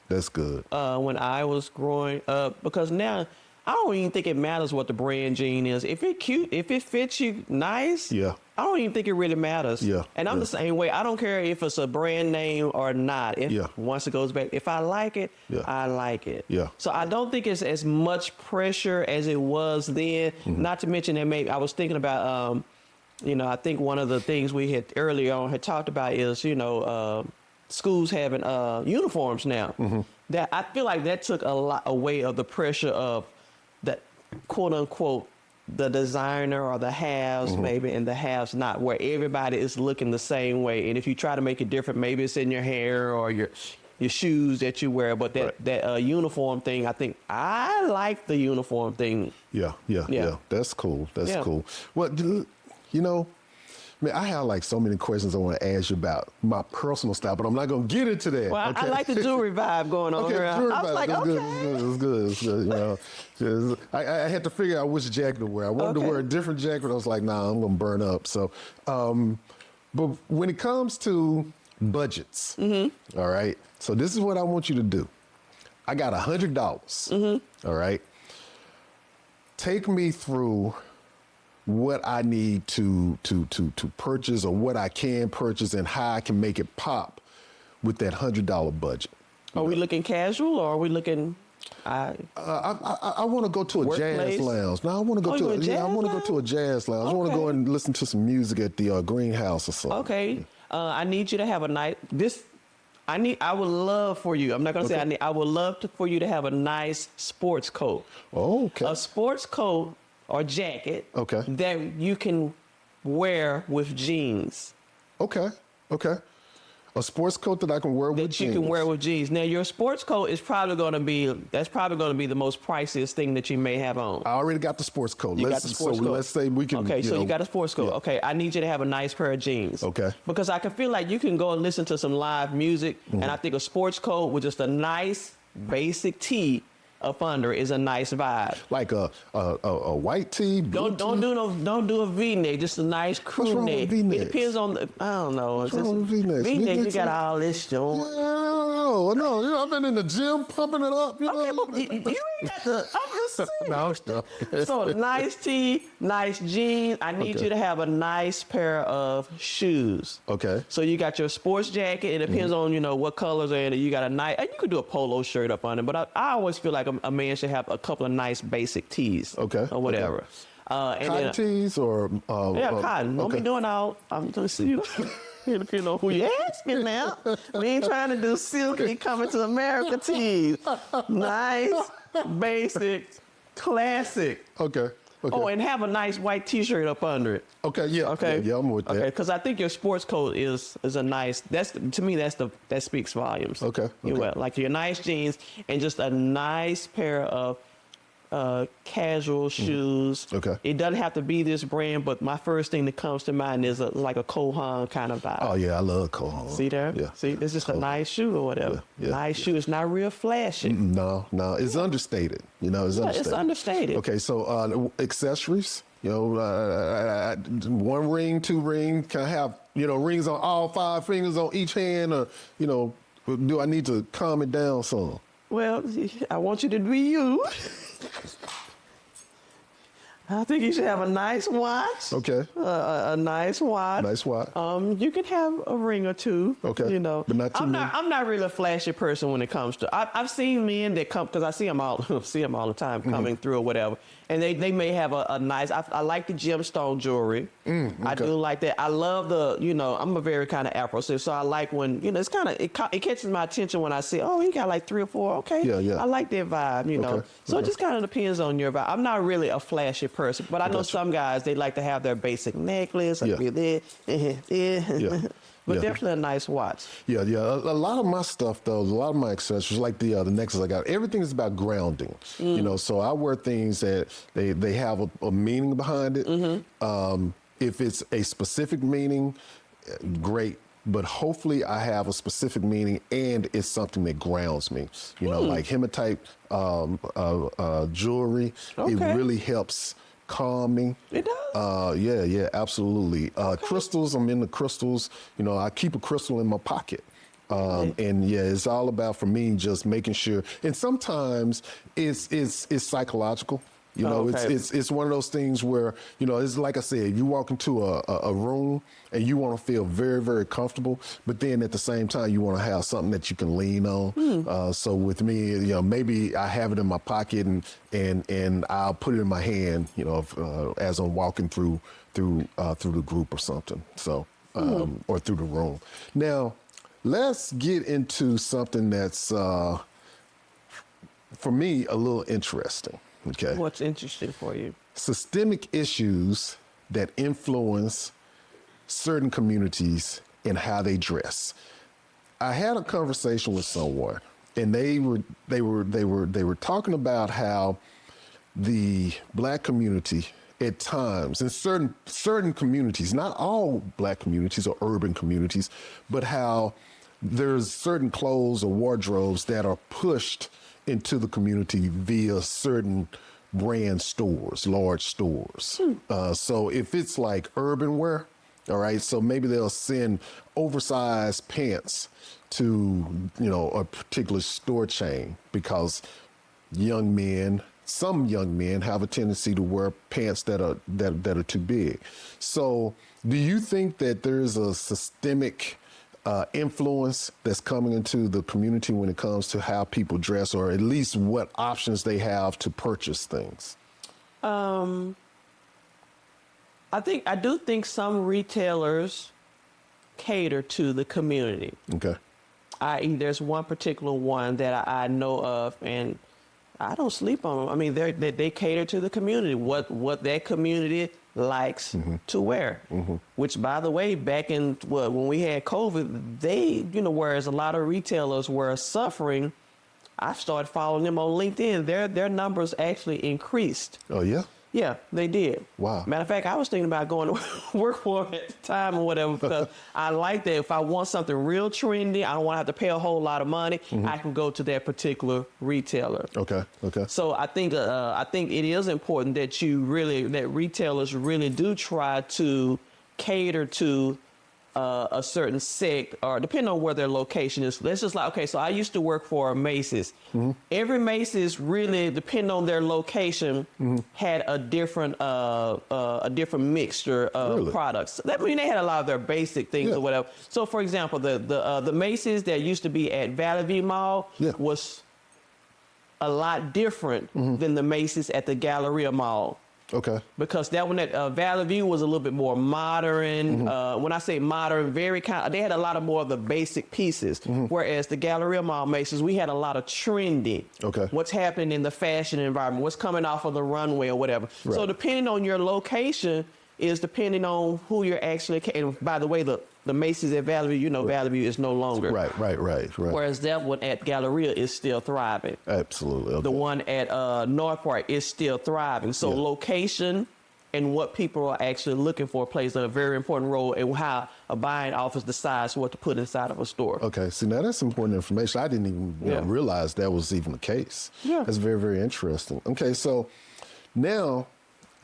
A: that's good.
B: When I was growing up, because now I don't even think it matters what the brand jean is. If it cute, if it fits you nice,
A: Yeah.
B: I don't even think it really matters.
A: Yeah.
B: And I'm the same way. I don't care if it's a brand name or not. Once it goes back, if I like it, I like it.
A: Yeah.
B: So I don't think it's as much pressure as it was then. Not to mention that maybe I was thinking about, I think one of the things we had earlier on had talked about is, schools having uniforms now. That I feel like that took a lot away of the pressure of that quote unquote the designer or the haves maybe and the haves not, where everybody is looking the same way. And if you try to make it different, maybe it's in your hair or your shoes that you wear. But that uniform thing, I think I like the uniform thing.
A: Yeah. That's cool. That's cool. Well, I have like so many questions I want to ask you about my personal style, but I'm not going to get into that.
B: Well, I like the jewelry vibe going on here. I was like,
A: It's good. I had to figure out which jacket to wear. I wanted to wear a different jacket, but I was like, nah, I'm going to burn up. So, but when it comes to budgets, all right, so this is what I want you to do. I got $100, all right? Take me through what I need to purchase or what I can purchase and how I can make it pop with that $100 budget.
B: Are we looking casual or are we looking?
A: I want to go to a jazz lounge. No, I want to go to a jazz lounge. I want to go and listen to some music at the greenhouse or something.
B: Okay. I need you to have a night. I would love for you. I'm not gonna say I would love for you to have a nice sports coat.
A: Oh, okay.
B: A sports coat or jacket that you can wear with jeans.
A: Okay. A sports coat that I can wear with jeans.
B: That you can wear with jeans. Now, your sports coat is probably going to be the most priciest thing that you may have on.
A: I already got the sports coat.
B: You got the sports coat.
A: Let's say we can.
B: Okay, so you got a sports coat. Yeah. Okay, I need you to have a nice pair of jeans.
A: Okay.
B: Because I can feel like you can go and listen to some live music, and I think a sports coat with just a nice basic tee up under is a nice vibe.
A: Like a white tee.
B: Don't do a V-neck. Just a nice crew
A: What's wrong
B: neck.
A: With V-neck?
B: It depends on I don't know.
A: What's wrong with V-necks?
B: V-neck, you got all this joint.
A: No. I've been in the gym pumping it up. You
B: ain't got the. I'm just saying.
A: No, stop.
B: So nice tee, nice jeans. I need you to have a nice pair of shoes.
A: Okay.
B: So you got your sports jacket. It depends on what colors are in it. You got a nice. And you could do a polo shirt up on it. But I always feel like a man should have a couple of nice basic tees.
A: Okay.
B: Or whatever.
A: And cotton tees or
B: cotton. Don't be doing all. I'm just you know who you asking now. We ain't trying to do silky coming to America tees. Nice, basic, classic.
A: Okay.
B: Oh, and have a nice white T-shirt up under it.
A: Okay. Yeah.
B: Okay.
A: Yeah, I'm with that.
B: Okay, because I think your sports coat is a nice. To me that speaks volumes.
A: Okay.
B: Like your nice jeans and just a nice pair of casual shoes.
A: Okay.
B: It doesn't have to be this brand, but my first thing that comes to mind is like a Kohan kind of vibe.
A: Oh yeah, I love Kohan.
B: See there?
A: Yeah.
B: See, it's just a nice shoe or whatever.
A: Yeah.
B: Nice shoe. It's not real flashy.
A: No, it's understated. It's understated.
B: It's understated.
A: Okay, so accessories. One ring, two rings. Can I have rings on all 5 fingers on each hand, or do I need to calm it down some?
B: Well, I want you to be you. I think you should have a nice watch.
A: Okay.
B: A nice watch.
A: Nice watch.
B: You can have a ring or two.
A: Okay.
B: But
A: not too many.
B: I'm not really a flashy person when it comes to. I've seen men that come because I see them all the time coming through or whatever, and they may have a nice. I like the gemstone jewelry.
A: Okay.
B: I do like that. I love the. I'm a very kind of Afro, so I like when it's kind of it catches my attention when I see he got like 3 or 4. Okay.
A: Yeah.
B: I like that vibe.
A: Okay.
B: So it just kind of depends on your vibe. I'm not really a flashy person, but I know some guys they like to have their basic necklace, But definitely a nice watch.
A: Yeah. A lot of my stuff, though, a lot of my accessories, like the necklace I got, everything is about grounding. So I wear things that they have a meaning behind it. If it's a specific meaning, great. But hopefully I have a specific meaning and it's something that grounds me. Like hematite jewelry, it really helps calm me.
B: It does?
A: Yeah, absolutely. Crystals, I'm into crystals. I keep a crystal in my pocket. And yeah, it's all about, for me, just making sure. And sometimes it's psychological. You know, it's one of those things where, you know, it's like I said, you walk into a room and you want to feel very, very comfortable, but then at the same time, you want to have something that you can lean on. So with me, you know, maybe I have it in my pocket and I'll put it in my hand, you know, as I'm walking through the group or something. So, or through the room. Now, let's get into something that's, for me, a little interesting. Okay.
B: What's interesting for you?
A: Systemic issues that influence certain communities and how they dress. I had a conversation with someone, and they were talking about how the Black community at times, in certain communities, not all Black communities or urban communities, but how there's certain clothes or wardrobes that are pushed into the community via certain brand stores, large stores. So if it's like urban wear, all right, so maybe they'll send oversized pants to, you know, a particular store chain because some young men have a tendency to wear pants that are too big. So do you think that there's a systemic influence that's coming into the community when it comes to how people dress, or at least what options they have to purchase things?
B: I do think some retailers cater to the community.
A: Okay.
B: I.e., there's one particular one that I know of, and I don't sleep on them. I mean, they cater to the community, what that community likes to wear. Which, by the way, back in when we had COVID, they, you know, whereas a lot of retailers were suffering, I started following them on LinkedIn. Their numbers actually increased.
A: Oh yeah.
B: Yeah, they did.
A: Wow.
B: Matter of fact, I was thinking about going to work for them at the time or whatever, because I like that if I want something real trendy, I don't want to have to pay a whole lot of money, I can go to that particular retailer. Okay. So I think it is important that that retailers really do try to cater to a certain sect, or depending on where their location is. Let's just like, okay, so I used to work for Macy's. Every Macy's, really, depending on their location, had a different mixture of products. That mean they had a lot of their basic things or whatever. So, for example, the Macy's that used to be at Valley View Mall was a lot different than the Macy's at the Galleria Mall.
A: Okay.
B: Because that one at Valley View was a little bit more modern. When I say modern, they had a lot of more of the basic pieces. Whereas the Galleria Mall Macy's, we had a lot of trendy. Okay. What's happening in the fashion environment, what's coming off of the runway or whatever. Right. So depending on your location is depending on who you're actually. And by the way, the Macy's at Valley View, you know, Valley View is no longer. Right. Whereas that one at Galleria is still thriving. Absolutely. Okay. The one at North Park is still thriving. So location and what people are actually looking for plays a very important role in how a buying office decides what to put inside of a store. Okay. See, now that's important information. I didn't even realize that was even the case. Yeah. That's very, very interesting. Okay. So now,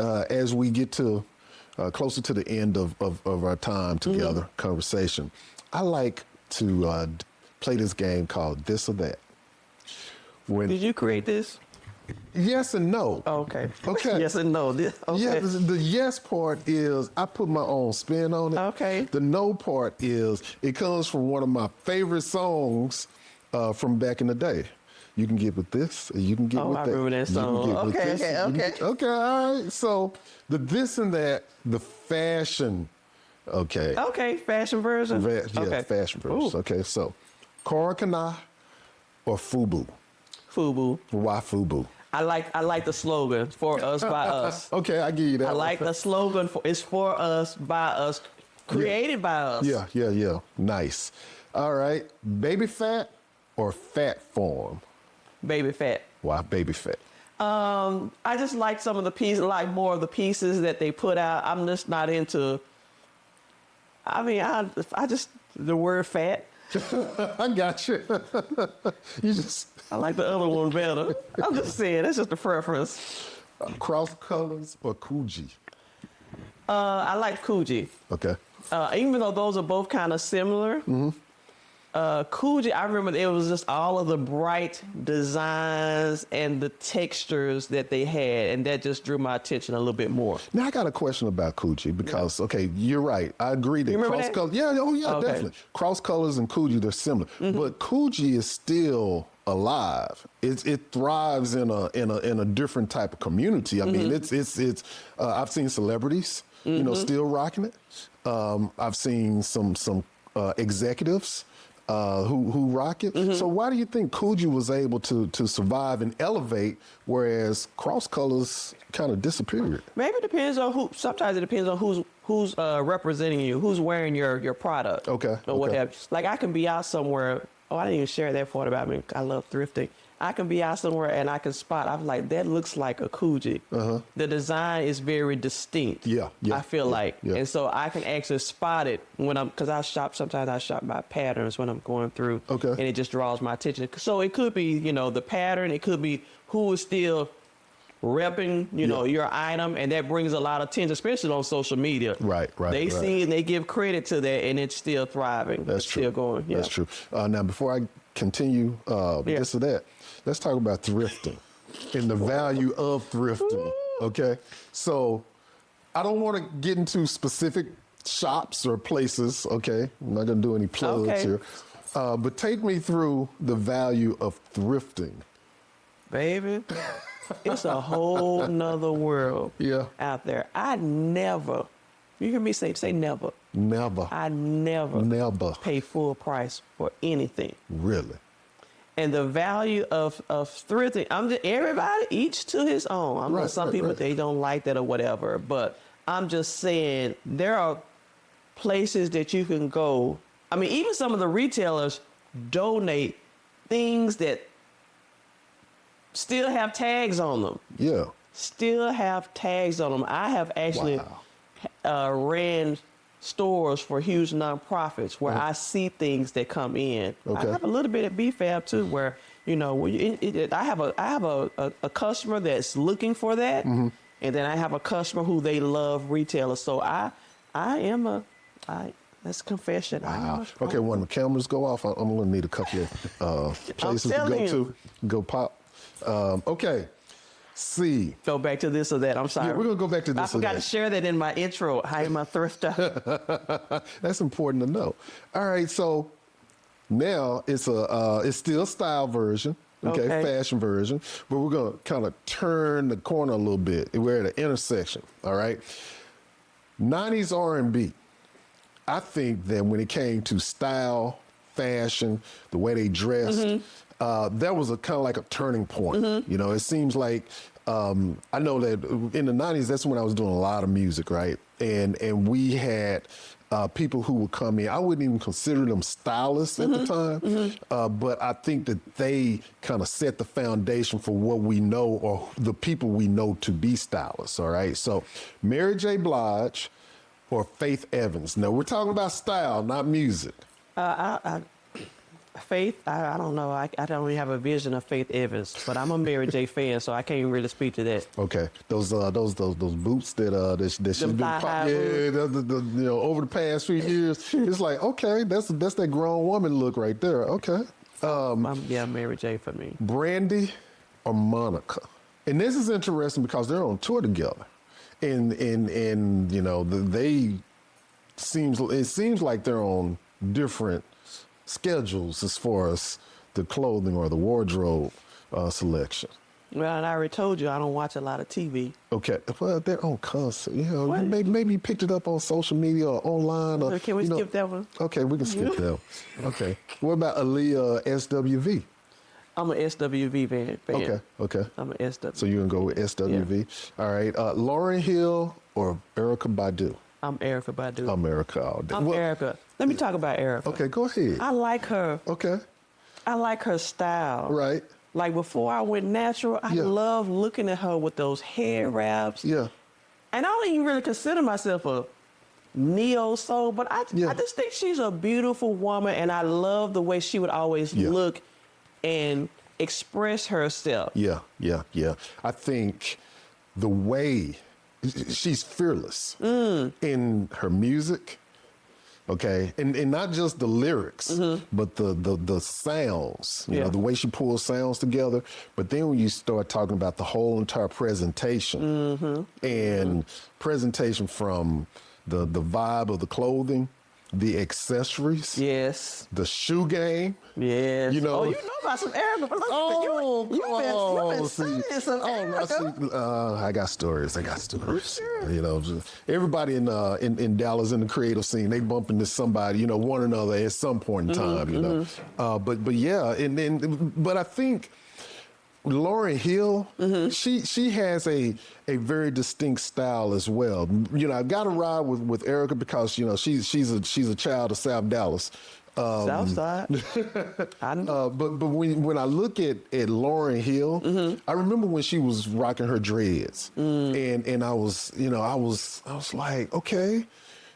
B: as we get to closer to the end of our time together, conversation, I like to play this game called This or That. Did you create this? Yes and no. Oh, okay. Yes and no. Okay. Yeah, the yes part is I put my own spin on it. Okay. The no part is it comes from one of my favorite songs from back in the day. You can get with this, or you can get with that. Oh, I remember that song. Okay, all right. So the this and that, the fashion, Okay, fashion version? Fashion version. Ooh. Okay, so Korokana or Fubu? Fubu. Why Fubu? I like the slogan, for us, by us. Okay, I give you that. I like the slogan, it's for us, by us, created by us. Yeah. Nice. All right, baby fat or fat form? Baby fat. Why baby fat? I just like some of the pieces, like more of the pieces that they put out. I'm just not into, I mean, I just, the word fat. I got you. I like the other one better. I'm just saying, that's just a preference. Cross colors or Coogee? I like Coogee. Okay. Even though those are both kind of similar, Coogee, I remember it was just all of the bright designs and the textures that they had, and that just drew my attention a little bit more.
A: Now I got a question about Coogee because, okay, you're right. I agree that cross colors, definitely. Cross colors and Coogee, they're similar, but Coogee is still alive. It thrives in a different type of community. I mean, it's. I've seen celebrities, still rocking it. I've seen some executives. Who rock it. So why do you think Coogee was able to survive and elevate, whereas cross colors kind of disappeared?
B: Maybe it depends on who. Sometimes it depends on who's representing you, who's wearing your product.
A: Okay.
B: Or what have you. Like I can be out somewhere. Oh, I didn't even share that part about me. I love thrifting. I can be out somewhere and I can spot. I'm like, that looks like a Coogee. The design is very distinct.
A: Yeah.
B: I feel like, and so I can actually spot it when because sometimes I shop by patterns when I'm going through.
A: Okay.
B: And it just draws my attention. So it could be, the pattern. It could be who is still repping, your item, and that brings a lot of attention, especially on social media.
A: Right.
B: They see and they give credit to that, and it's still thriving.
A: That's true.
B: Still going. Yeah.
A: That's true. Now, before I continue this or that, let's talk about thrifting and the value of thrifting. Okay, so I don't want to get into specific shops or places. Okay, I'm not gonna do any plugs here, but take me through the value of thrifting.
B: Baby, it's a whole nother world out there. I never, you hear me say never.
A: Never.
B: I never pay full price for anything.
A: Really?
B: And the value of thrifting, everybody, each to his own. I know some people, they don't like that or whatever, but I'm just saying there are places that you can go. I mean, even some of the retailers donate things that still have tags on them.
A: Yeah.
B: Still have tags on them. I have actually ran stores for huge nonprofits where I see things that come in. I have a little bit of BFAB too, where I have a customer that's looking for that, and then I have a customer who they love retailers. So let's confess it.
A: Wow. Okay, when the cameras go off, I'm gonna need a couple of places to go to. Go pop. Okay. See.
B: Go back to this or that. I'm sorry.
A: Yeah, we're gonna go back to this.
B: I forgot to share that in my intro. I am a thrifter.
A: That's important to know. All right, so now it's still style version, okay, fashion version, but we're gonna kind of turn the corner a little bit. We're at an intersection. All right, 90s R&B. I think that when it came to style, fashion, the way they dressed. That was a kind of like a turning point. It seems like I know that in the 90s, that's when I was doing a lot of music, right? And we had people who would come in. I wouldn't even consider them stylists at the time, but I think that they kind of set the foundation for what we know or the people we know to be stylists, all right? So Mary J. Blige or Faith Evans. Now, we're talking about style, not music.
B: Faith, I don't know. I don't really have a vision of Faith Evans, but I'm a Mary J. fan, so I can't really speak to that.
A: Okay, those boots that she's been over the past few years, it's like, okay, that's that grown woman look right there. Okay,
B: Mary J. for me.
A: Brandy or Monica, and this is interesting because they're on tour together, and it seems like they're on different schedules as far as the clothing or the wardrobe selection.
B: Well, and I already told you I don't watch a lot of TV.
A: Okay, well, they're on concert. Maybe you picked it up on social media or online. Or,
B: can we skip that one?
A: Okay, we can skip that one. Okay. What about Aaliyah SWV?
B: I'm an SWV fan.
A: Okay.
B: I'm an SWV.
A: So you're going to go with SWV. Yeah. All right. Lauryn Hill or Erykah Badu?
B: I'm Erykah Badu.
A: I'm Erykah all day.
B: Erykah. Let me talk about Erykah.
A: Okay, go ahead.
B: I like her.
A: Okay.
B: I like her style.
A: Right.
B: Like before I went natural, I love looking at her with those hair wraps.
A: Yeah.
B: And I don't even really consider myself a neo soul, but I just think she's a beautiful woman, and I love the way she would always look and express herself.
A: Yeah. I think the way she's fearless in her music. Okay, and not just the lyrics, but the sounds. You know, the way she pulls sounds together. But then when you start talking about the whole entire presentation and presentation from the vibe of the clothing, the accessories, the shoe game, you know.
B: Oh, you know about some Erica?
A: Oh,
B: you've been studying some Erica.
A: I got stories. Sure. You know, everybody in Dallas in the creative scene, they bump into somebody, you know, one or another at some point in time. You know, but yeah, but I think Lauryn Hill, she has a very distinct style as well. You know, I got to ride with Erica because, you know, she's a child of South Dallas.
B: Southside.
A: But when I look at Lauryn Hill, I remember when she was rocking her dreads, and I was like, okay,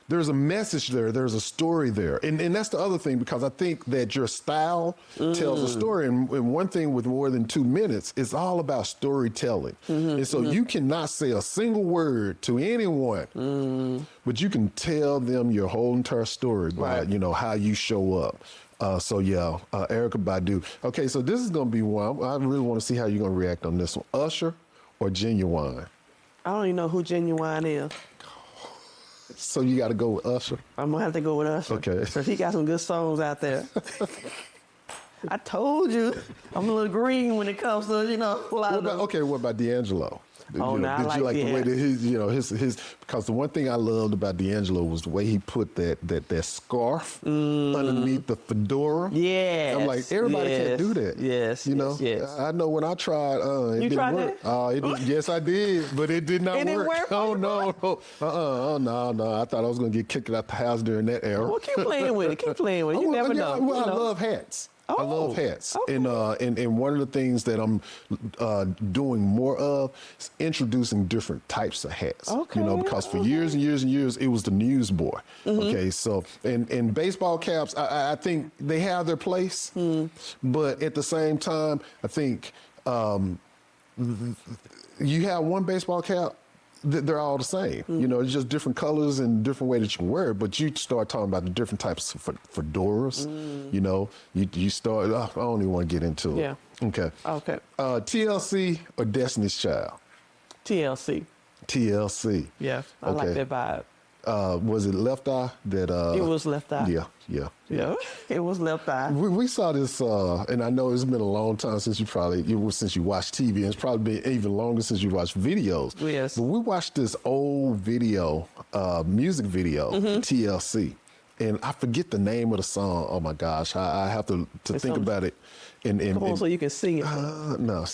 A: there's a message there, there's a story there, and that's the other thing, because I think that your style tells a story, and one thing with more than 2 minutes, it's all about storytelling, and so you cannot say a single word to anyone, but you can tell them your whole entire story by you know how you show up. So yeah, Erykah Badu. Okay, so this is gonna be one. I really want to see how you're gonna react on this one. Usher or Genuine?
B: I don't even know who Genuine is.
A: So you got to go with Usher.
B: I'm gonna have to go with Usher.
A: Okay.
B: So he got some good songs out there. I told you, I'm a little green when it comes to, you know.
A: What about D'Angelo?
B: Oh, no,
A: did
B: I
A: you like the way that
B: his,
A: because the one thing I loved about D'Angelo was the way he put that scarf underneath the fedora.
B: Yeah.
A: I'm like, everybody can't do that.
B: Yes.
A: You know, I know when I tried, it
B: you
A: didn't
B: tried
A: work. Yes, I did, but it did not
B: Didn't
A: work.
B: work?
A: Oh no. No. I thought I was gonna get kicked out the house during that era.
B: Well, keep playing with it. You never know.
A: Well, I love hats. I love hats, and one of the things that I'm doing more of is introducing different types of hats.
B: Okay.
A: You know, because for years and years and years it was the newsboy. Okay, so and baseball caps, I think they have their place, but at the same time, I think you have one baseball cap. They're all the same. You know, it's just different colors and different way that you can wear it. But you start talking about the different types of fedoras. You know, you start. I don't even want to get into it.
B: Yeah.
A: Okay. TLC or Destiny's Child?
B: TLC.
A: TLC.
B: Yeah, I like that vibe.
A: Was it Left Eye that?
B: It was Left Eye.
A: Yeah.
B: It was Left Eye.
A: We saw this, and I know it's been a long time since you watched TV, and it's probably been even longer since you watched videos.
B: Yes.
A: But we watched this old video, music video, TLC, and I forget the name of the song. Oh my gosh, I have to think about it.
B: Come on, so you can sing it.
A: No.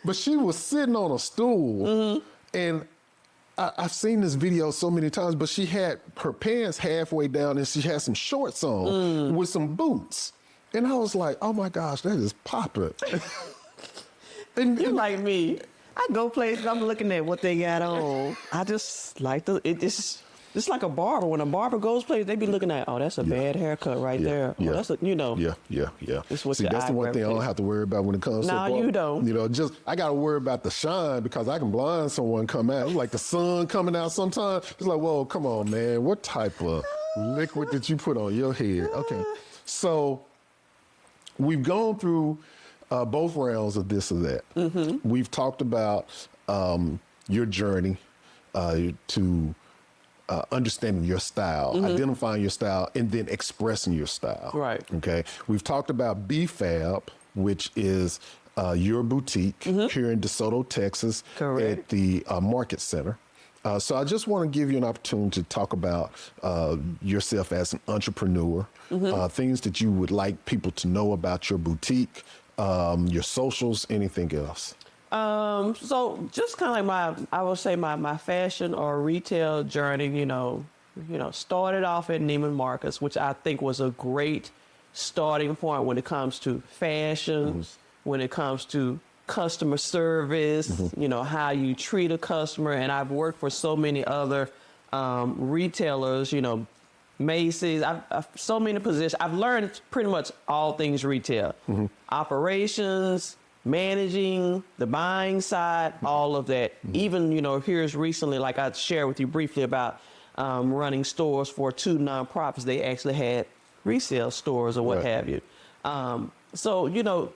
A: But she was sitting on a stool, and I've seen this video so many times, but she had her pants halfway down and she had some shorts on with some boots. And I was like, oh my gosh, that is popping.
B: You like me. I go places, I'm looking at what they got on. I just like it's like a barber. When a barber goes places, they be looking at, oh, that's a bad haircut right there. Oh, that's
A: Yeah.
B: It's what
A: See, that's the one thing I don't have to worry about when it comes to barber.
B: No, you don't.
A: You know, I got to worry about the shine because I can blind someone come out. It's like the sun coming out sometimes. It's like, whoa, come on, man. What type of liquid did you put on your head? Okay. So we've gone through both rounds of this or that. We've talked about your journey to understanding your style, identifying your style, and then expressing your style.
B: Right.
A: Okay. We've talked about BFAB, which is your boutique here in DeSoto, Texas,
B: Correct.
A: at the Market Center. So I just want to give you an opportunity to talk about yourself as an entrepreneur, things that you would like people to know about your boutique, your socials, anything else.
B: So just kind of like my fashion or retail journey, you know, started off at Neiman Marcus, which I think was a great starting point when it comes to fashion, when it comes to customer service, you know, how you treat a customer. And I've worked for so many other retailers, you know, Macy's, I've so many positions. I've learned pretty much all things retail, operations, managing, the buying side, all of that. Even, you know, here's recently, like I shared with you briefly about running stores for 2 nonprofits. They actually had resale stores or what have you. So, you know,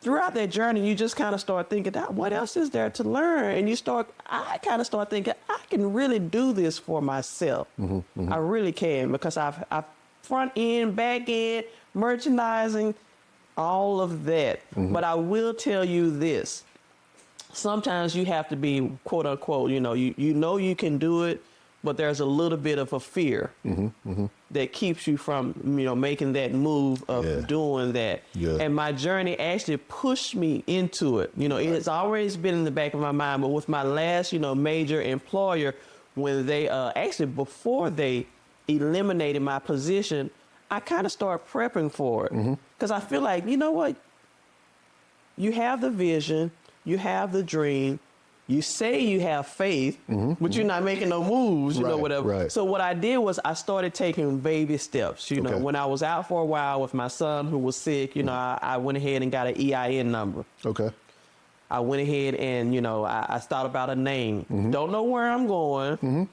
B: throughout that journey, you just kind of start thinking, what else is there to learn? And I kind of start thinking, I can really do this for myself. I really can, because I've front end, back end, merchandising, all of that. But I will tell you this. Sometimes you have to be, quote unquote, you know you can do it, but there's a little bit of a fear that keeps you from, you know, making that move of doing that. And my journey actually pushed me into it. You know, it has always been in the back of my mind, but with my last, you know, major employer, when they actually before they eliminated my position, I kind of started prepping for it, because I feel like, you know what, you have the vision, you have the dream, you say you have faith, but you're not making no moves, you know, whatever. So what I did was I started taking baby steps. You know, when I was out for a while with my son who was sick, you know, I went ahead and got an EIN number. I went ahead and, you know, I thought about a name. Don't know where I'm going.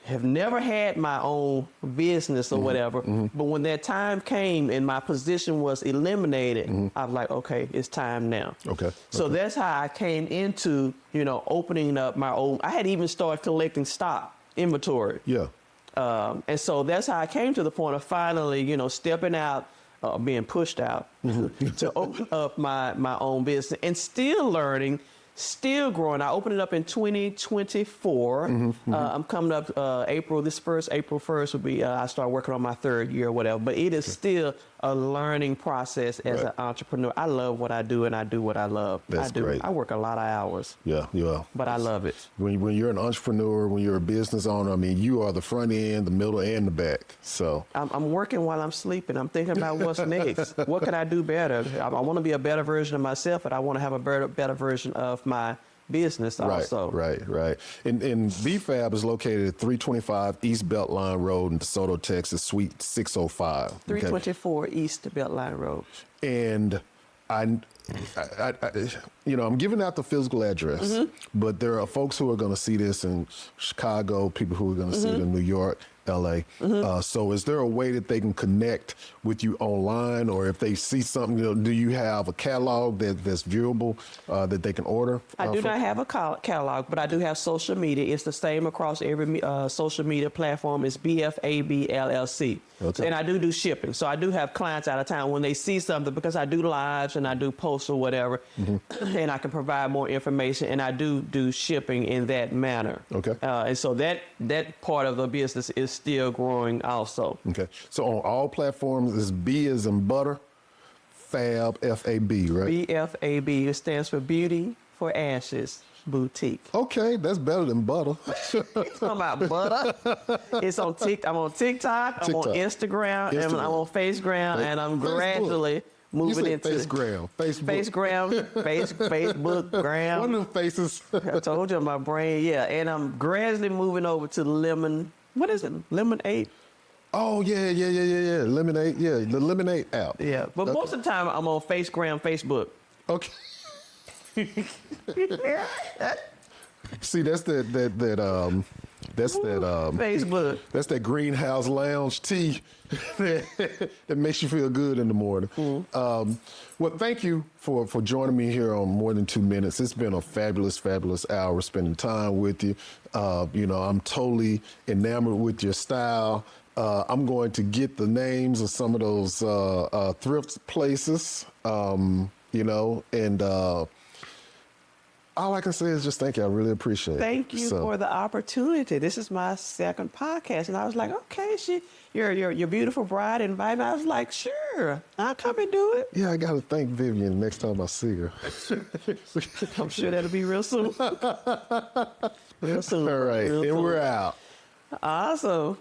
B: Have never had my own business or whatever. But when that time came and my position was eliminated, I was like, okay, it's time now. So that's how I came into, you know, opening up my own. I had even started collecting stock inventory. And so that's how I came to the point of finally, you know, stepping out, being pushed out to open up my own business, and still learning, still growing. I opened it up in 2024. I'm coming up April 1st will be, I start working on my 3rd year or whatever, but it is still a learning process as an entrepreneur. I love what I do, and I do what I love.
A: That's great.
B: I work a lot of hours. But I love it.
A: When you're an entrepreneur, when you're a business owner, I mean, you are the front end, the middle, and the back. So
B: I'm working while I'm sleeping. I'm thinking about what's next. What can I do better? I want to be a better version of myself, and I want to have a better version of my business also. Right.
A: And BFAB is located at 325 East Beltline Road in DeSoto, Texas, Suite 605.
B: 324 East Beltline Road.
A: And I, you know, I'm giving out the physical address, but there are folks who are going to see this in Chicago, people who are going to see it in New York, LA. So is there a way that they can connect with you online, or if they see something, you know, do you have a catalog that's viewable that they can order?
B: I do not have a catalog, but I do have social media. It's the same across every social media platform. It's BFAB LLC. And I do shipping. So I do have clients out of town when they see something, because I do lives and I do posts or whatever, and I can provide more information, and I do shipping in that manner. And so that part of the business is still growing also.
A: So on all platforms, is B as in butter, Fab, F-A-B, right?
B: BFAB, it stands for Beauty for Ashes Boutique.
A: Okay, that's better than butter.
B: Talking about butter. It's on TikTok. I'm on TikTok. I'm on Instagram. And I'm on Facegram, and I'm gradually moving into
A: Facebook.
B: Facebook, Gram.
A: One of them faces.
B: I told you my brain, and I'm gradually moving over to what is it? Lemonade?
A: Oh, yeah. Lemonade, the Lemonade app.
B: But most of the time I'm on Facegram, Facebook.
A: Okay. See, that's that
B: Facebook.
A: That's that greenhouse lounge tea that makes you feel good in the morning. Well, thank you for joining me here on More Than 2 Minutes. It's been a fabulous hour spending time with you. You know, I'm totally enamored with your style. I'm going to get the names of some of those thrift places, you know, and all I can say is just thank you. I really appreciate it.
B: Thank you for the opportunity. This is my 2nd podcast, and I was like, okay, your beautiful bride invited me. I was like, sure, I'll come and do it.
A: Yeah, I got to thank Vivian next time I see her.
B: I'm sure that'll be real soon. Real soon.
A: All right, and we're out.
B: Awesome.